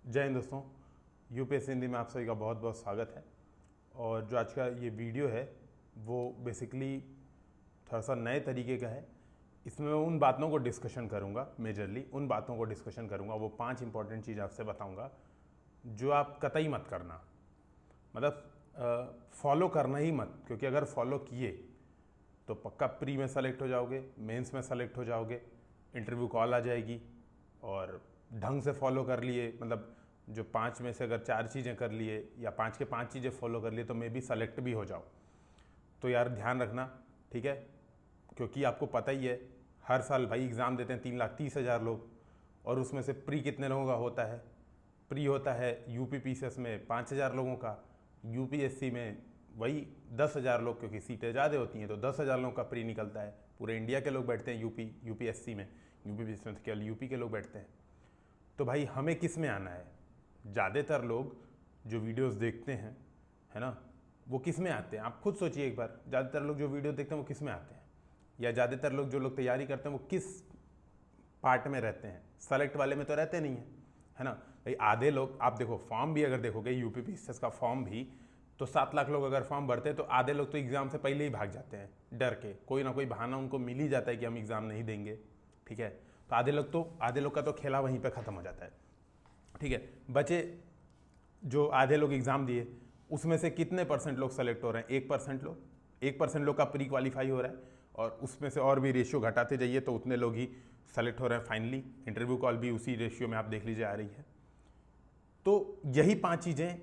जय हिंद दोस्तों, यूपीएससी हिंदी में आप सभी का बहुत बहुत स्वागत है। और जो आज का ये वीडियो है वो बेसिकली थोड़ा सा नए तरीके का है। इसमें मैं उन बातों को डिस्कशन करूँगा, मेजरली उन बातों को डिस्कशन करूँगा, वो 5 इंपॉर्टेंट चीज़ आपसे बताऊँगा जो आप कतई मत करना, मतलब फॉलो करना ही मत, क्योंकि अगर फॉलो किए तो पक्का प्री में सेलेक्ट हो जाओगे, मेंस में सेलेक्ट हो जाओगे, इंटरव्यू कॉल आ जाएगी। और ढंग से फॉलो कर लिए, मतलब जो 5 में से अगर 4 चीज़ें कर लिए या 5 के 5 चीज़ें फॉलो कर लिए तो मे भी सेलेक्ट भी हो जाओ। तो यार ध्यान रखना, ठीक है, क्योंकि आपको पता ही है हर साल भाई एग्ज़ाम देते हैं 3,30,000 लोग, और उसमें से प्री कितने लोगों का होता है? प्री होता है यूपीपीसीएस में 5,000 लोगों का, यूपीएससी में वही 10,000 लोग, क्योंकि सीटें ज़्यादा होती हैं तो 10,000 लोगों का प्री निकलता है। पूरे इंडिया के लोग बैठते हैं यूपीएससी में, यूपीपीसीएस में केवल यूपी के लोग बैठते हैं। तो भाई हमें किस में आना है? ज़्यादातर लोग जो वीडियोस देखते हैं, है ना, वो किस में आते हैं? आप खुद सोचिए एक बार, ज़्यादातर लोग जो वीडियो देखते हैं वो किस में आते हैं? या ज़्यादातर लोग जो लोग तैयारी करते हैं वो किस पार्ट में रहते हैं? सेलेक्ट वाले में तो रहते नहीं हैं, है ना भाई। आधे लोग, आप देखो फॉर्म भी अगर देखोगे यूपीपीसीएस का फॉर्म भी, तो 7 लाख लोग अगर फॉर्म भरते हैं तो आधे लोग तो एग्ज़ाम से पहले ही भाग जाते हैं डर के। कोई ना कोई बहाना उनको मिल ही जाता है कि हम एग्ज़ाम नहीं देंगे, ठीक है। तो आधे लोग का तो खेला वहीं पे ख़त्म हो जाता है, ठीक है। बचे जो आधे लोग एग्ज़ाम दिए, उसमें से कितने परसेंट लोग सेलेक्ट हो रहे हैं? 1% लोग, 1% लोग का प्री क्वालिफाई हो रहा है, और उसमें से और भी रेशियो घटाते जाइए तो उतने लोग ही सेलेक्ट हो रहे हैं फाइनली। इंटरव्यू कॉल भी उसी रेशियो में आप देख लीजिए आ रही है। तो यही 5 चीज़ें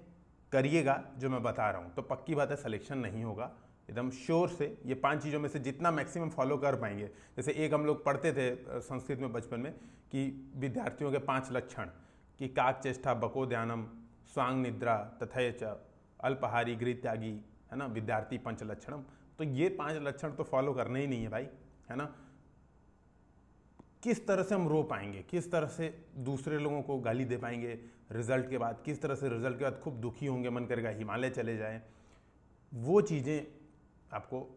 करिएगा जो मैं बता रहा हूँ, तो पक्की बात है सिलेक्शन नहीं होगा, एकदम श्योर से। ये 5 चीज़ों में से जितना मैक्सिमम फॉलो कर पाएंगे, जैसे एक हम लोग पढ़ते थे संस्कृत में बचपन में कि विद्यार्थियों के 5 लक्षण, कि काक चेष्टा बको ध्यानम स्वांग निद्रा तथय च अल्पहारी गृह त्यागी, है ना, विद्यार्थी 5 लक्षणम। तो ये 5 लक्षण तो फॉलो करने ही नहीं है भाई, है ना। किस तरह से हम रो पाएंगे, किस तरह से दूसरे लोगों को गाली दे पाएंगे रिजल्ट के बाद, किस तरह से रिजल्ट के बाद खूब दुखी होंगे, मन करेगा हिमालय चले जाएं, वो चीज़ें आपको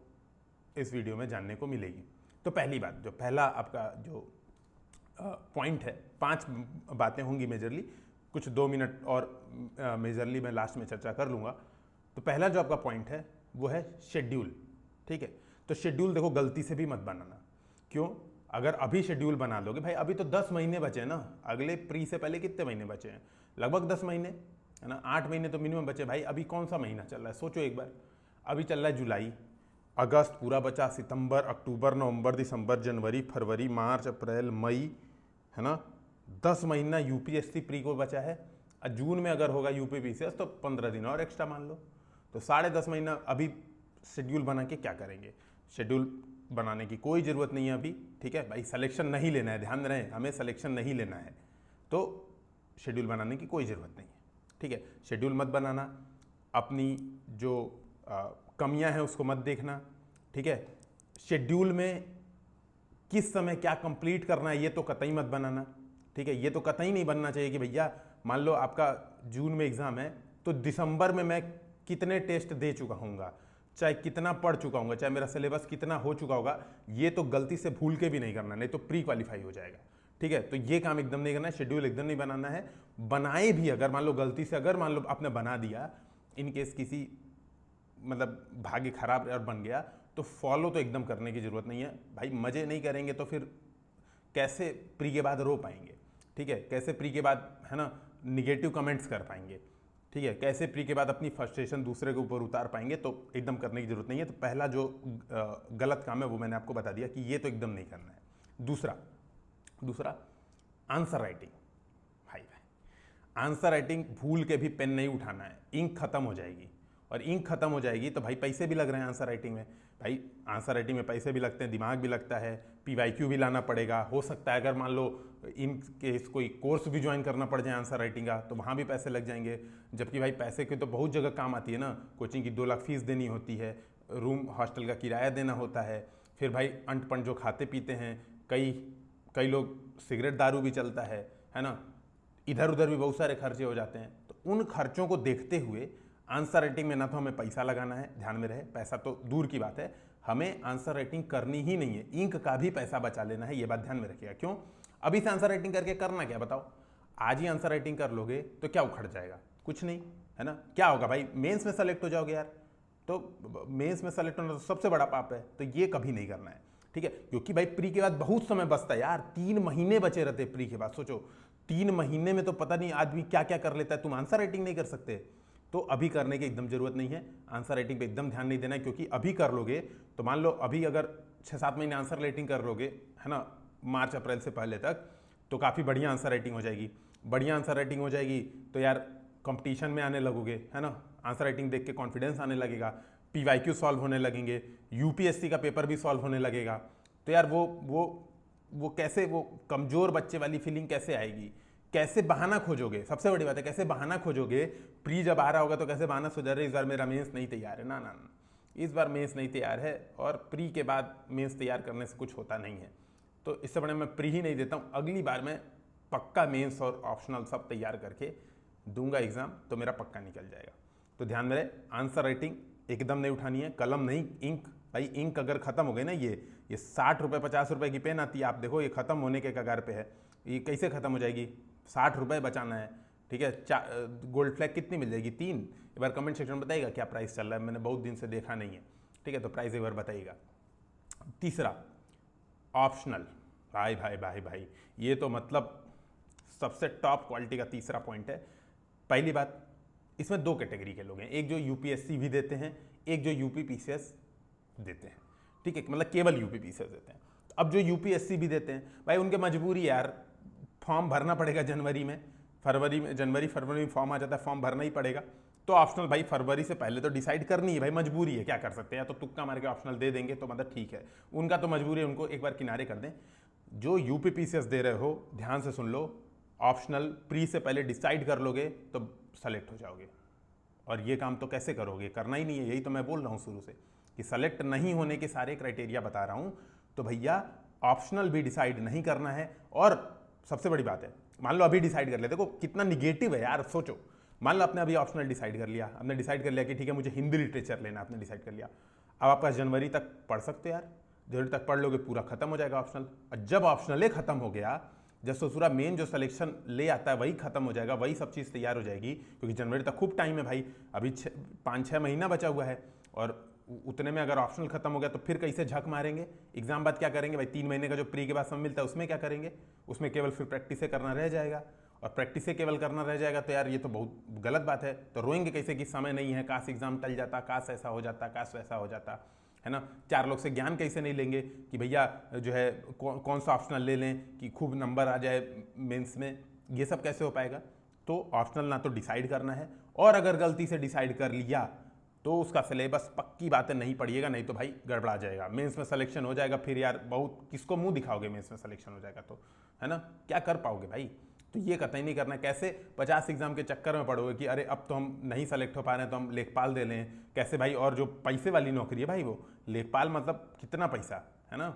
इस वीडियो में जानने को मिलेगी। तो पहली बात, जो पहला आपका जो पॉइंट है, 5 बातें होंगी मेजरली, कुछ 2 मिनट और मेजरली मैं लास्ट में चर्चा कर लूँगा। तो पहला जो आपका पॉइंट है वो है शेड्यूल, ठीक है। तो शेड्यूल देखो गलती से भी मत बनाना। क्यों? अगर अभी शेड्यूल बना लोगे भाई, अभी तो 10 महीने बचे हैं ना, अगले प्री से पहले कितने महीने बचे हैं? लगभग 10 महीने, है ना। 8 महीने तो मिनिमम बचे भाई। अभी कौन सा महीना चल रहा है सोचो एक बार, अभी चल रहा है जुलाई, अगस्त पूरा बचा, सितंबर, अक्टूबर, नवंबर, दिसंबर, जनवरी, फरवरी, मार्च, अप्रैल, मई, है ना। 10 महीना यूपीएससी प्री को बचा है। जून में अगर होगा यूपीपीसीएस तो 15 दिन और एक्स्ट्रा मान लो, तो 10.5 महीना अभी शेड्यूल बना के क्या करेंगे? शेड्यूल बनाने की कोई ज़रूरत नहीं है अभी, ठीक है भाई। सिलेक्शन नहीं लेना है, ध्यान रहे, हमें सिलेक्शन नहीं लेना है, तो शेड्यूल बनाने की कोई ज़रूरत नहीं है, ठीक है। शेड्यूल मत बनाना, अपनी जो कमियां हैं उसको मत देखना, ठीक है। शेड्यूल में किस समय क्या कंप्लीट करना है ये तो कतई मत बनाना, ठीक है। ये तो कतई नहीं बनना चाहिए कि भैया मान लो आपका जून में एग्ज़ाम है तो दिसंबर में मैं कितने टेस्ट दे चुका हूँगा, चाहे कितना पढ़ चुका हूँगा, चाहे मेरा सिलेबस कितना हो चुका होगा, ये तो गलती से भूल के भी नहीं करना, नहीं तो प्री क्वालिफाई हो जाएगा, ठीक है। तो ये काम एकदम नहीं करना है, शेड्यूल एकदम नहीं बनाना है। बनाए भी अगर मान लो गलती से, अगर मान लो आपने बना दिया, इन केस किसी मतलब भाग्य खराब और बन गया, तो फॉलो तो एकदम करने की ज़रूरत नहीं है भाई। मज़े नहीं करेंगे तो फिर कैसे प्री के बाद रो पाएंगे, ठीक है। कैसे प्री के बाद, है ना, निगेटिव कमेंट्स कर पाएंगे, ठीक है। कैसे प्री के बाद अपनी फ्रस्ट्रेशन दूसरे के ऊपर उतार पाएंगे? तो एकदम करने की ज़रूरत नहीं है। तो पहला जो गलत काम है वो मैंने आपको बता दिया कि ये तो एकदम नहीं करना है। दूसरा आंसर राइटिंग, भाई आंसर राइटिंग भूल के भी पेन नहीं उठाना है, इंक खत्म हो जाएगी, और इंक खत्म हो जाएगी तो भाई पैसे भी लग रहे हैं आंसर राइटिंग में। भाई आंसर राइटिंग में पैसे भी लगते हैं, दिमाग भी लगता है, पीवाईक्यू भी लाना पड़ेगा। हो सकता है अगर मान लो इन केस कोई कोर्स भी ज्वाइन करना पड़ जाए आंसर राइटिंग का, तो वहाँ भी पैसे लग जाएंगे। जबकि भाई पैसे की तो बहुत जगह काम आती है ना, कोचिंग की 2 लाख फीस देनी होती है, रूम हॉस्टल का किराया देना होता है, फिर भाई अंट पंट जो खाते पीते हैं, कई लोग सिगरेट दारू भी चलता है ना, इधर उधर भी बहुत सारे खर्चे हो जाते हैं। तो उन खर्चों को देखते हुए आंसर राइटिंग में ना तो हमें पैसा लगाना है, ध्यान में रहे, पैसा तो दूर की बात है, हमें आंसर राइटिंग करनी ही नहीं है, इंक का भी पैसा बचा लेना है, ये बात ध्यान में रखिएगा। क्यों? अभी से आंसर राइटिंग करके करना क्या बताओ? आज ही आंसर राइटिंग कर लोगे तो क्या उखड़ जाएगा, कुछ नहीं, है ना। क्या होगा भाई, मेंस में सेलेक्ट हो जाओगे यार, तो मेंस में सेलेक्ट होना तो सबसे बड़ा पाप है, तो ये कभी नहीं करना है, ठीक है। क्योंकि भाई प्री के बाद बहुत समय बचता है यार, 3 महीने बचे रहते प्री के बाद। सोचो 3 महीने में तो पता नहीं आदमी क्या क्या कर लेता है, तुम आंसर राइटिंग नहीं कर सकते, तो अभी करने की एकदम जरूरत नहीं है, आंसर राइटिंग पे एकदम ध्यान नहीं देना है। क्योंकि अभी कर लोगे तो मान लो अभी अगर 6-7 महीने आंसर राइटिंग कर लोगे, है ना, मार्च अप्रैल से पहले तक, तो काफ़ी बढ़िया आंसर राइटिंग हो जाएगी। बढ़िया आंसर राइटिंग हो जाएगी तो यार कंपटीशन में आने लगोगे, है ना, आंसर राइटिंग देख के कॉन्फिडेंस आने लगेगा, पीवाईक्यू सॉल्व होने लगेंगे, यूपीएससी का पेपर भी सॉल्व होने लगेगा। तो यार वो कैसे, वो कमज़ोर बच्चे वाली फीलिंग कैसे आएगी, कैसे बहाना खोजोगे, सबसे बड़ी बात है कैसे बहाना खोजोगे। प्री जब आ रहा होगा तो कैसे बहाना सोच रहे इस बार मेरा मेंस नहीं तैयार है, ना ना ना, इस बार मेंस नहीं तैयार है, और प्री के बाद मेंस तैयार करने से कुछ होता नहीं है। तो इससे बड़े मैं प्री ही नहीं देता हूँ, अगली बार मैं पक्का मेंस और ऑप्शनल सब तैयार करके दूंगा एग्जाम, तो मेरा पक्का निकल जाएगा। तो ध्यान में रहे, आंसर राइटिंग एकदम नहीं उठानी है, कलम नहीं, इंक। भाई इंक अगर खत्म हो गई ना, ये 60 रुपये 50 रुपये की पेन आती है, आप देखो ये खत्म होने के कगार पे है, ये कैसे खत्म हो जाएगी, 60 रुपये बचाना है, ठीक है। गोल्ड फ्लैग कितनी मिल जाएगी, 3। एक बार कमेंट सेक्शन में बताइएगा क्या प्राइस चल रहा है, मैंने बहुत दिन से देखा नहीं है, ठीक है, तो प्राइस एक बार बताइएगा। तीसरा ऑप्शनल, भाई भाई भाई भाई, ये तो मतलब सबसे टॉप क्वालिटी का तीसरा पॉइंट है। पहली बात, इसमें 2 कैटेगरी के लोग हैं, एक जो यूपीएससी भी देते हैं, एक जो यूपीपीसीएस देते हैं, ठीक है, मतलब केवल यूपीपीसीएस देते हैं। अब जो यूपीएससी भी देते हैं भाई, उनके मजबूरी यार, फॉर्म भरना पड़ेगा जनवरी में, जनवरी फरवरी में फॉर्म आ जाता है, फॉर्म भरना ही पड़ेगा। तो ऑप्शनल भाई फरवरी से पहले तो डिसाइड करनी है भाई, मजबूरी है, क्या कर सकते हैं, या तो तुक्का मार के ऑप्शनल दे देंगे तो मतलब ठीक है, उनका तो मजबूरी है, उनको एक बार किनारे कर दें। जो यूपीपीसीएस दे रहे हो ध्यान से सुन लो, ऑप्शनल प्री से पहले डिसाइड कर लोगे तो सेलेक्ट हो जाओगे। और ये काम तो कैसे करोगे, करना ही नहीं है, यही तो मैं बोल रहा हूँ शुरू से कि सेलेक्ट नहीं होने के सारे क्राइटेरिया बता रहा हूँ। तो भैया ऑप्शनल भी डिसाइड नहीं करना है। और सबसे बड़ी बात है, मान लो अभी डिसाइड कर ले, देखो कितना निगेटिव है यार, सोचो, मान लो आपने अभी ऑप्शनल डिसाइड कर लिया, आपने डिसाइड कर लिया कि ठीक है मुझे हिंदी लिटरेचर लेना, आपने डिसाइड कर लिया, अब आपका जनवरी तक पढ़ सकते हो यार, जनवरी तक पढ़ लोगे, पूरा खत्म हो जाएगा ऑप्शनल। और जब ऑप्शनल खत्म हो गया, जब ससुरा मेन जो सिलेक्शन ले आता है वही खत्म हो जाएगा, वही सब चीज़ तैयार हो जाएगी, क्योंकि जनवरी तक खूब टाइम है भाई, अभी 5-6 महीना बचा हुआ है, और उतने में अगर ऑप्शनल खत्म हो गया तो फिर कैसे झक मारेंगे, एग्जाम बाद क्या करेंगे भाई, 3 महीने का जो प्री के बाद समय मिलता है उसमें क्या करेंगे, उसमें केवल फिर प्रैक्टिस करना रह जाएगा, और प्रैक्टिस केवल करना रह जाएगा, तो यार ये तो बहुत गलत बात है। तो रोएंगे कैसे कि समय नहीं है, काश एग्जाम टल जाता, काश ऐसा हो जाता, काश वैसा हो जाता, है ना। 4 लोग से ज्ञान कैसे नहीं लेंगे कि भैया जो है कौन सा ऑप्शनल ले लें कि खूब नंबर आ जाए मेंस में, ये सब कैसे हो पाएगा। तो ऑप्शनल ना तो डिसाइड करना है, और अगर गलती से डिसाइड कर लिया तो उसका सिलेबस पक्की बातें नहीं पढ़िएगा, नहीं तो भाई गड़बड़ा जाएगा, मेंस में सिलेक्शन हो जाएगा, फिर यार बहुत किसको मुंह दिखाओगे, मेंस में सिलेक्शन हो जाएगा तो, है ना, क्या कर पाओगे भाई। तो ये कतई नहीं करना है। कैसे 50 एग्जाम के चक्कर में पड़ोगे कि अरे अब तो हम नहीं सेलेक्ट हो पा रहे हैं तो हम लेखपाल दे लें, कैसे भाई, और जो पैसे वाली नौकरी है भाई, वो लेखपाल मतलब कितना पैसा, है ना,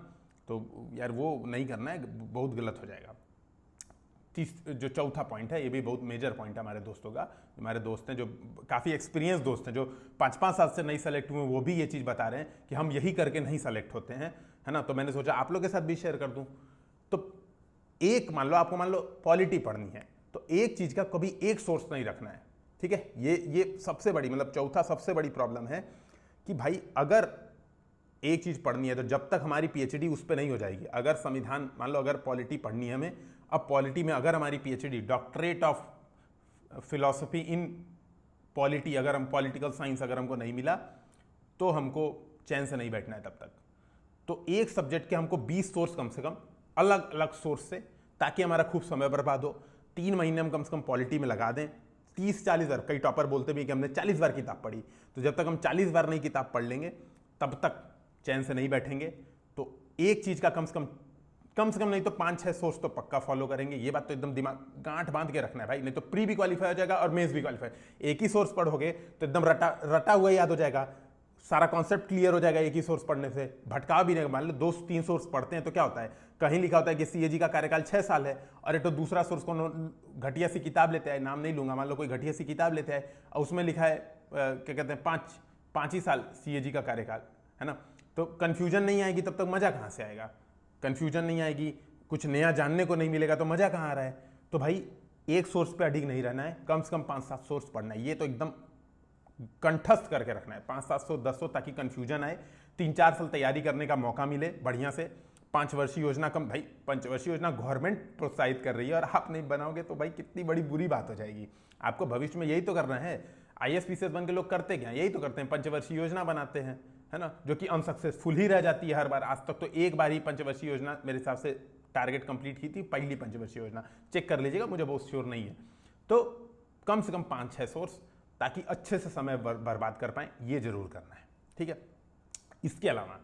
तो यार वो नहीं करना है, बहुत गलत हो जाएगा। जो चौथा पॉइंट है, ये भी बहुत मेजर पॉइंट है हमारे दोस्तों का, हमारे दोस्त हैं जो काफ़ी एक्सपीरियंस दोस्त हैं, जो 5-5 साल से नहीं सेलेक्ट हुए, वो भी ये चीज़ बता रहे हैं कि हम यही करके नहीं सेलेक्ट होते हैं, है ना। तो मैंने सोचा आप लोग के साथ भी शेयर कर दूं। तो एक मान लो आपको, मान लो पॉलिटी पढ़नी है, तो एक चीज़ का कभी एक सोर्स नहीं रखना है, ठीक है। ये सबसे बड़ी, मतलब चौथा सबसे बड़ी प्रॉब्लम है कि भाई अगर एक चीज़ पढ़नी है तो जब तक हमारी पीएचडी उस पर नहीं हो जाएगी, अगर संविधान, मान लो अगर पॉलिटी पढ़नी है हमें, अब पॉलिटी में अगर हमारी PhD doctorate of philosophy in polity, अगर हम पॉलिटिकल साइंस अगर हमको नहीं मिला तो हमको चैन से नहीं बैठना है तब तक। तो एक सब्जेक्ट के हमको 20 सोर्स कम से कम अलग अलग सोर्स से, ताकि हमारा खूब समय बर्बाद हो। 3 महीने हम कम से कम पॉलिटी में लगा दें, 30-40 बार, कई टॉपर बोलते भी कि हमने 40 बार किताब पढ़ी, तो जब तक हम 40 बार नहीं किताब पढ़ लेंगे तब तक चैन से नहीं बैठेंगे। तो एक चीज़ का कम से कम नहीं तो 5-6 सोर्स तो पक्का फॉलो करेंगे, ये बात तो एकदम दिमाग गांठ बांध के रखना है भाई, नहीं तो प्री भी क्वालिफाई हो जाएगा और मेंस भी क्वालिफाई। एक ही सोर्स पढ़ोगे तो एकदम रटा हुआ याद हो जाएगा, सारा कॉन्सेप्ट क्लियर हो जाएगा एक ही सोर्स पढ़ने से, भटकाव भी नहीं। मान लो 2-3 सोर्स पढ़ते हैं तो क्या होता है, कहीं लिखा होता है कि सीएजी का कार्यकाल 6 साल है, और एक तो दूसरा सोर्स को घटिया सी किताब लेते हैं, नाम नहीं लूंगा, मान लो कोई घटिया सी किताब लेते हैं और उसमें लिखा है क्या कहते हैं 5 ही साल सीएजी का कार्यकाल, है ना। तो कन्फ्यूजन नहीं आएगी तब तक मजा कहाँ से आएगा, कन्फ्यूजन नहीं आएगी, कुछ नया जानने को नहीं मिलेगा तो मजा कहाँ आ रहा है। तो भाई एक सोर्स पे अडिग नहीं रहना है, कम से कम 5-7 सोर्स पढ़ना है, ये तो एकदम कंठस्थ करके रखना है, 500-700 1000, ताकि कंफ्यूजन आए, 3-4 साल तैयारी करने का मौका मिले बढ़िया से। 5 वर्षीय योजना कम, भाई 5 वर्षीय योजना गवर्नमेंट प्रोत्साहित कर रही है और आप नहीं बनाओगे तो भाई कितनी बड़ी बुरी बात हो जाएगी। आपको भविष्य में यही तो करना है। IAS PCS बन के लोग करते क्या, यही तो करते हैं, पंचवर्षीय योजना बनाते हैं, है ना, जो कि अनसक्सेसफुल ही रह जाती है हर बार। आज तक तो एक बार ही पंचवर्षीय योजना मेरे हिसाब से टारगेट कंप्लीट की थी, पहली पंचवर्षीय योजना, चेक कर लीजिएगा, मुझे बहुत श्योर नहीं है। तो कम से कम 5-6 सोर्स, ताकि अच्छे से समय बर्बाद कर पाएं, ये जरूर करना है, ठीक है। इसके अलावा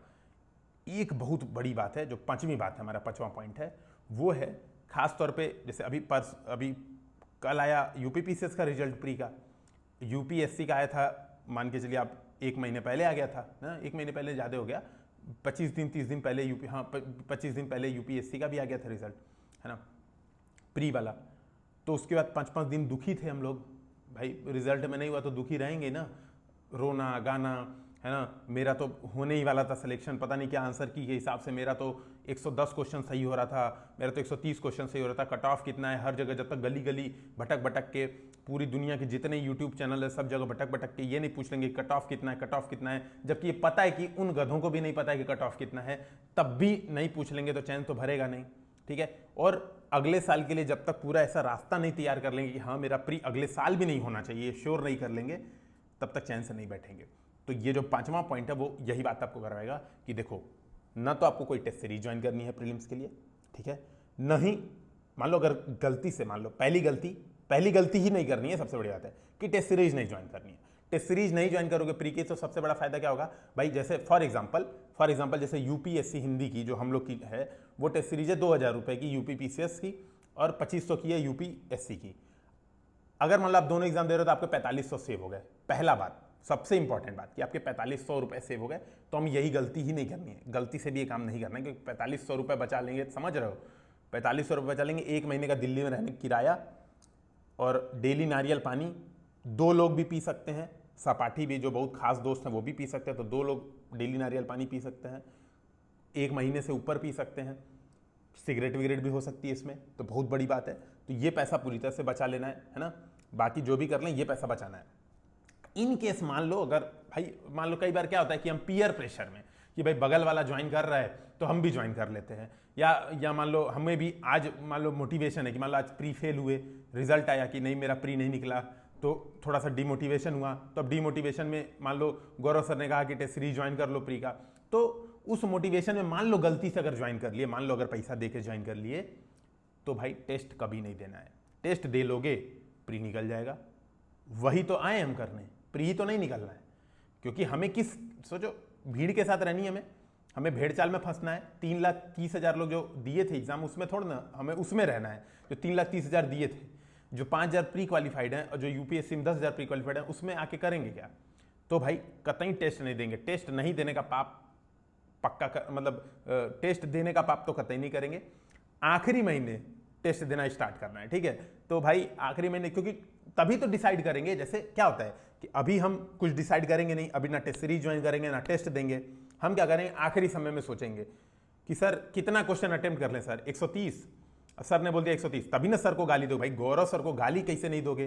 एक बहुत बड़ी बात है, जो 5वीं बात है, हमारा 5वां पॉइंट है, वो है खास तौर पे, जैसे अभी कल आया UPPCS का रिजल्ट प्री का, UPSC का आया था, मान के चलिए आप 1 महीने पहले आ गया था ना, 1 महीने पहले ज़्यादा हो गया, 25 दिन 30 दिन पहले 25 दिन पहले UPSC का भी आ गया था रिजल्ट, है ना, प्री वाला। तो उसके बाद 5-5 दिन दुखी थे हम लोग, भाई रिजल्ट में नहीं हुआ तो दुखी रहेंगे ना, रोना गाना, है ना। मेरा तो होने ही वाला था सिलेक्शन, पता नहीं क्या आंसर की के हिसाब से मेरा तो 110 क्वेश्चन सही हो रहा था, मेरा तो 130 क्वेश्चन सही हो रहा था। कट ऑफ कितना है हर जगह, जब तक गली गली भटक भटक के, पूरी दुनिया के जितने यूट्यूब चैनल है सब जगह भटक भटक के ये नहीं पूछ लेंगे कट ऑफ कितना है, कट ऑफ कितना है, जबकि ये पता है कि उन गधों को भी नहीं पता है कि कट ऑफ कितना है, तब भी नहीं पूछ लेंगे तो चैन तो भरेगा नहीं, ठीक है। और अगले साल के लिए जब तक पूरा ऐसा रास्ता नहीं तैयार कर लेंगे कि हाँ मेरा प्री अगले साल भी नहीं होना चाहिए, श्योर नहीं कर लेंगे, तब तक चैन से नहीं बैठेंगे। तो ये जो 5वां पॉइंट है वो यही बात आपको करवाएगा कि देखो, ना तो आपको कोई टेस्ट सीरीज ज्वाइन करनी है प्रीलिम्स के लिए, ठीक है, नहीं, मान लो अगर गलती से, मान लो पहली गलती ही नहीं करनी है, सबसे बड़ी बात है कि टेस्ट सीरीज नहीं ज्वाइन करनी है। टेस्ट सीरीज नहीं ज्वाइन करोगे प्री की, तो सबसे बड़ा फायदा क्या होगा भाई, जैसे फॉर एग्जाम्पल जैसे UPSC हिंदी की जो हम लोग की है, वो टेस्ट सीरीज है 2000 रुपये की UPPCS की, और 2500 की है UPSC की। अगर मान लो आप दोनों एग्जाम दे रहे हो तो आपके 4500 सेव हो गए। पहला बात, सबसे इंपॉर्टेंट बात कि आपके 4500 रुपये सेव हो गए, तो हम यही गलती ही नहीं करनी है, गलती से भी ये काम नहीं करना है, क्योंकि 4500 रुपये बचा लेंगे, समझ रहे हो, 4500 रुपये बचा लेंगे, 1 महीने का दिल्ली में रहने किराया, और डेली नारियल पानी 2 लोग भी पी सकते हैं, सपाठी भी जो बहुत खास दोस्त हैं वो भी पी सकते हैं, तो 2 लोग डेली नारियल पानी पी सकते हैं, 1 महीने से ऊपर पी सकते हैं, सिगरेट विगरेट भी हो सकती है इसमें, तो बहुत बड़ी बात है। तो ये पैसा पूरी तरह से बचा लेना है ना, बाकी जो भी कर लें ये पैसा बचाना है। इन केस मान लो, अगर भाई मान लो कई बार क्या होता है कि हम पीयर प्रेशर में, कि भाई बगल वाला ज्वाइन कर रहा है तो हम भी ज्वाइन कर लेते हैं, या मान लो हमें भी आज मान लो मोटिवेशन है कि मान लो आज प्री फेल हुए, रिजल्ट आया कि नहीं मेरा प्री नहीं निकला, तो थोड़ा सा डिमोटिवेशन हुआ, तो अब डिमोटिवेशन में मान लो गौरव सर ने कहा कि टेस्ट सीरीज ज्वाइन कर लो प्री का, तो उस मोटिवेशन में मान लो गलती से अगर ज्वाइन कर लिए, मान लो अगर पैसा दे के ज्वाइन कर लिए, तो भाई टेस्ट कभी नहीं देना है। टेस्ट दे लोगे प्री निकल जाएगा, वही तो आए हम करने, प्री तो नहीं निकलना है। क्योंकि हमें सोचो भीड़ के साथ रहनी है, हमें भेड़ चाल में फंसना है। 3,30,000 लोग जो दिए थे एग्जाम, उसमें थोड़ा ना हमें उसमें रहना है। जो 3,30,000 दिए थे, जो 5,000 प्री क्वालिफाइड हैं, और जो UPSC में 10,000 प्री क्वालिफाइड हैं, उसमें आके करेंगे क्या? तो भाई कतई टेस्ट नहीं देंगे। टेस्ट नहीं देने का पाप पक्का मतलब टेस्ट देने का पाप तो कतई नहीं करेंगे। आखिरी महीने टेस्ट देना स्टार्ट करना है, ठीक है। तो भाई आखिरी महीने, क्योंकि तभी तो डिसाइड करेंगे। जैसे क्या होता है कि अभी हम कुछ डिसाइड करेंगे नहीं, अभी ना टेस्ट सीरीज ज्वाइन करेंगे ना टेस्ट देंगे। हम क्या करेंगे, आखिरी समय में सोचेंगे कि सर कितना क्वेश्चन अटेम्प्ट कर लें सर, 130। सर ने बोल दिया 130, तभी ना सर को गाली दो। भाई गौरव सर को गाली कैसे नहीं दोगे,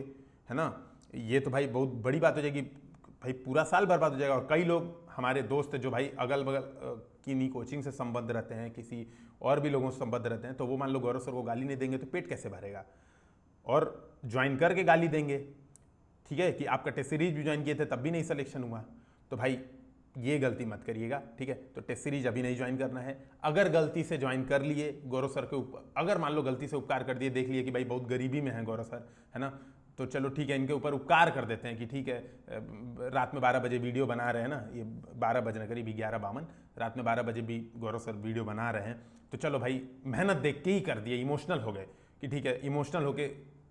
है ना। ये तो भाई बहुत बड़ी बात हो जाएगी, भाई पूरा साल बर्बाद हो जाएगा। और कई लोग हमारे दोस्त जो भाई अगल बगल किन्हीं कोचिंग से संबद्ध रहते हैं, किसी और भी लोगों से संबद्ध रहते हैं, तो वो मान लो गौरव सर को गाली नहीं देंगे तो पेट कैसे भरेगा। और ज्वाइन करके गाली देंगे, ठीक है, कि आपका टेस्ट सीरीज भी ज्वाइन किए थे तब भी नहीं सिलेक्शन हुआ। तो भाई ये गलती मत करिएगा, ठीक है। तो टेस्ट सीरीज अभी नहीं ज्वाइन करना है। अगर गलती से ज्वाइन कर लिए गौरव सर के ऊपर, अगर मान लो गलती से उपकार कर दिए, देख लिए कि भाई बहुत गरीबी में है गौरव सर, है ना, तो चलो ठीक है, इनके ऊपर उपकार कर देते हैं कि ठीक है, रात में 12 बजे वीडियो बना रहे हैं ना, ये 12 बजने करीब 11:52, रात में 12 बजे भी गौरव सर वीडियो बना रहे हैं, तो चलो भाई मेहनत देख के ही कर दिए, इमोशनल हो गए कि ठीक है, इमोशनल होके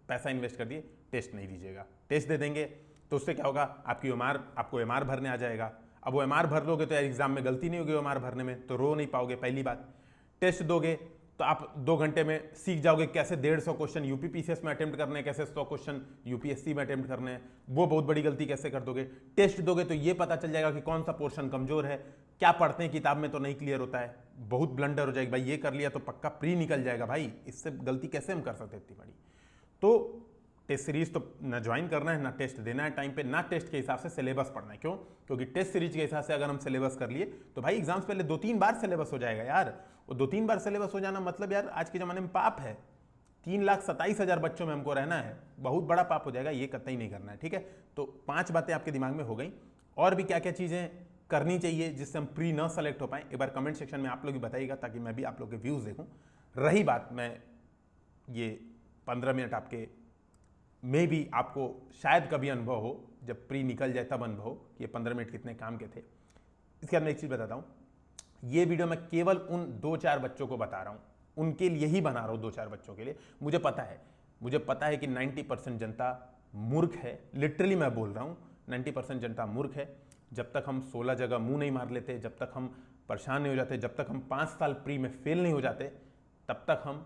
पैसा इन्वेस्ट कर दिए, टेस्ट नहीं दीजिएगा। टेस्ट दे देंगे तो उससे क्या होगा, आपको MR भरने आ जाएगा। अब वो MR भर लोगे तो एग्जाम में गलती नहीं होगी MR भरने में, तो रो नहीं पाओगे। पहली बात, टेस्ट दोगे तो आप 2 घंटे में सीख जाओगे कैसे 150 क्वेश्चन UPPCS में अटेम्प्ट करने हैं, कैसे 100 क्वेश्चन UPSC में अटेम्प्ट करने हैं। वो बहुत बड़ी गलती कैसे कर दोगे। टेस्ट दोगे तो ये पता चल जाएगा कि कौन सा पोर्शन कमजोर है, क्या पढ़ते हैं किताब में तो नहीं क्लियर होता है, बहुत ब्लंडर हो जाएगी। भाई ये कर लिया तो पक्का प्री निकल जाएगा। भाई इससे गलती कैसे हम कर सकते इतनी बड़ी। तो टेस्ट सीरीज तो ना ज्वाइन करना है, ना टेस्ट देना है टाइम पे, ना टेस्ट के हिसाब से सिलेबस पढ़ना है। क्यों? क्योंकि टेस्ट सीरीज के हिसाब से अगर हम सिलेबस कर लिए तो भाई एग्जाम्स पहले 2-3 बार सिलेबस हो जाएगा यार। वो 2-3 बार सिलेबस हो जाना मतलब यार आज के ज़माने में पाप है। 3,27,000 बच्चों में हमको रहना है, बहुत बड़ा पाप हो जाएगा, ये कतई नहीं करना है। ठीक है, तो 5 बातें आपके दिमाग में हो गई। और भी क्या क्या चीज़ें करनी चाहिए जिससे हम प्री न सेलेक्ट हो पाएँ, एक बार कमेंट सेक्शन में आप लोग भी बताइएगा ताकि मैं भी आप लोग के व्यूज़ देखूँ। रही बात, मैं ये 15 मिनट आपके में भी आपको शायद कभी अनुभव हो, जब प्री निकल जाए तब अनुभव हो कि ये 15 मिनट कितने काम के थे। इसके बाद मैं एक चीज़ बताता हूँ, ये वीडियो मैं केवल उन 2-4 बच्चों को बता रहा हूँ, उनके लिए ही बना रहा हूँ, 2-4 बच्चों के लिए। मुझे पता है कि 90% जनता मूर्ख है, लिटरली मैं बोल रहा हूँ 90% जनता मूर्ख है। जब तक हम 16 जगह मुंह नहीं मार लेते, जब तक हम परेशान नहीं हो जाते, जब तक हम 5 साल प्री में फेल नहीं हो जाते, तब तक हम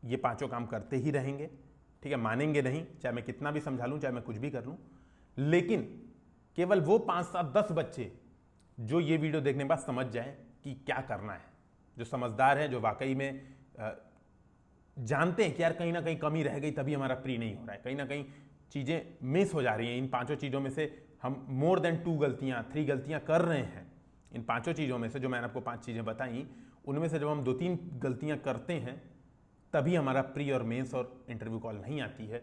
ये 5 काम करते ही रहेंगे। ठीक है, मानेंगे नहीं, चाहे मैं कितना भी समझा लूँ, चाहे मैं कुछ भी कर लूँ। लेकिन केवल वो 5, 7, 10 बच्चे जो ये वीडियो देखने के बाद समझ जाएं कि क्या करना है, जो समझदार हैं, जो वाकई में जानते हैं कि यार कहीं ना कहीं कमी रह गई तभी हमारा प्री नहीं हो रहा है, कहीं ना कहीं चीज़ें मिस हो जा रही हैं। इन 5 चीज़ों में से हम मोर देन 2 गलतियाँ, 3 गलतियाँ कर रहे हैं। इन 5 चीज़ों में से जो मैंने आपको 5 चीज़ें बताई, उनमें से जब हम 2-3 गलतियाँ करते हैं तभी हमारा प्री और मेंस और इंटरव्यू कॉल नहीं आती है।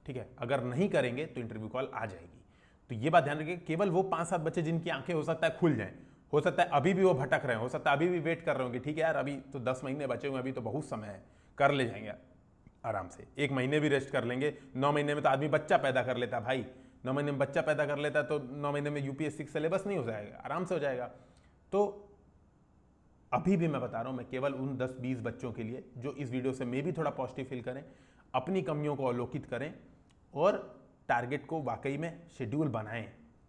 ठीक है, अगर नहीं करेंगे तो इंटरव्यू कॉल आ जाएगी। तो ये बात ध्यान रखिए, केवल वो 5-7 बच्चे जिनकी आंखें हो सकता है खुल जाएं, हो सकता है अभी भी वो भटक रहे हैं, हो सकता है अभी भी वेट कर रहे होंगे, ठीक है यार अभी तो 10 महीने बचे हुए, अभी तो बहुत समय है, कर ले जाएंगे आराम से, 1 महीने भी रेस्ट कर लेंगे। 9 महीने में तो आदमी बच्चा पैदा कर लेता भाई, 9 महीने में बच्चा पैदा कर लेता तो 9 महीने में यूपीएससी सिलेबस नहीं हो जाएगा, आराम से हो जाएगा। तो अभी भी मैं बता रहा हूं, मैं केवल उन 10-20 बच्चों के लिए जो इस वीडियो से मे भी थोड़ा पॉजिटिव फील करें, अपनी कमियों को अवलोकित करें और टारगेट को वाकई में शेड्यूल बनाएं,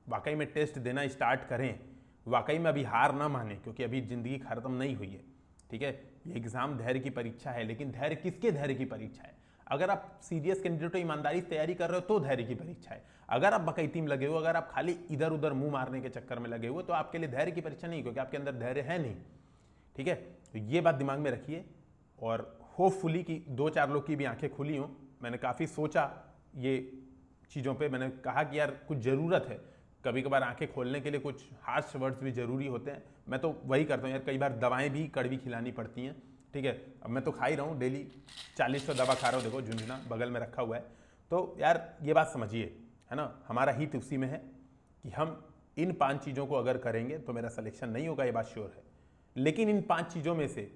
वाकई में टेस्ट देना स्टार्ट करें, वाकई में अभी हार ना माने, क्योंकि अभी ज़िंदगी खत्म नहीं हुई है। ठीक है, ये एग्ज़ाम धैर्य की परीक्षा है, लेकिन धैर्य किसके धैर्य की परीक्षा है? अगर आप सीरियस कैंडिडेट हो, ईमानदारी से तैयारी कर रहे हो तो धैर्य की परीक्षा है। अगर आप बकैती में लगे हो, अगर आप खाली इधर उधर मुंह मारने के चक्कर में लगे हो, तो आपके लिए धैर्य की परीक्षा नहीं, क्योंकि आपके अंदर धैर्य है नहीं। ठीक है, तो ये बात दिमाग में रखिए और होपफुली कि 2-4 लोग की भी आंखें खुली हों। मैंने काफ़ी सोचा ये चीज़ों पे, मैंने कहा कि यार कुछ ज़रूरत है, कभी कभार आंखें खोलने के लिए कुछ हार्श वर्ड्स भी ज़रूरी होते हैं। मैं तो वही करता हूँ यार, कई बार दवाएं भी कड़वी खिलानी पड़ती हैं। ठीक है, अब मैं तो खा ही रहा हूँ, डेली 40 दवा खा रहा हूँ, देखो झुंझुना बगल में रखा हुआ है। तो यार ये बात समझिए, है ना, हमारा हित उसी में है कि हम इन 5 चीज़ों को अगर करेंगे तो मेरा सिलेक्शन नहीं होगा, ये बात श्योर है। लेकिन इन 5 चीज़ों में से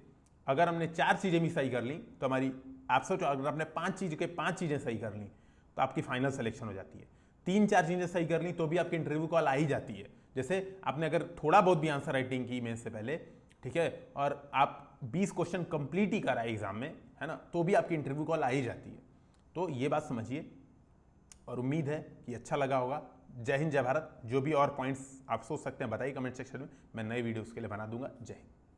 अगर हमने 4 चीज़ें भी सही कर ली तो हमारी, आप सोचो अगर आपने 5 चीज़ें सही कर ली तो आपकी फाइनल सिलेक्शन हो जाती है। 3-4 चीज़ें सही कर ली तो भी आपकी इंटरव्यू कॉल आ ही जाती है। जैसे आपने अगर थोड़ा बहुत भी आंसर राइटिंग की मेंस से पहले, ठीक है, और आप 20 क्वेश्चन कंप्लीट ही कराए एग्जाम में, है ना, तो भी आपकी इंटरव्यू कॉल आ ही जाती है। तो ये बात समझिए और उम्मीद है कि अच्छा लगा होगा। जय हिंद, जय भारत। जो भी और पॉइंट्स आप सोच सकते हैं बताइए कमेंट सेक्शन में, मैं नए वीडियोस के लिए बना दूंगा। जय हिंद।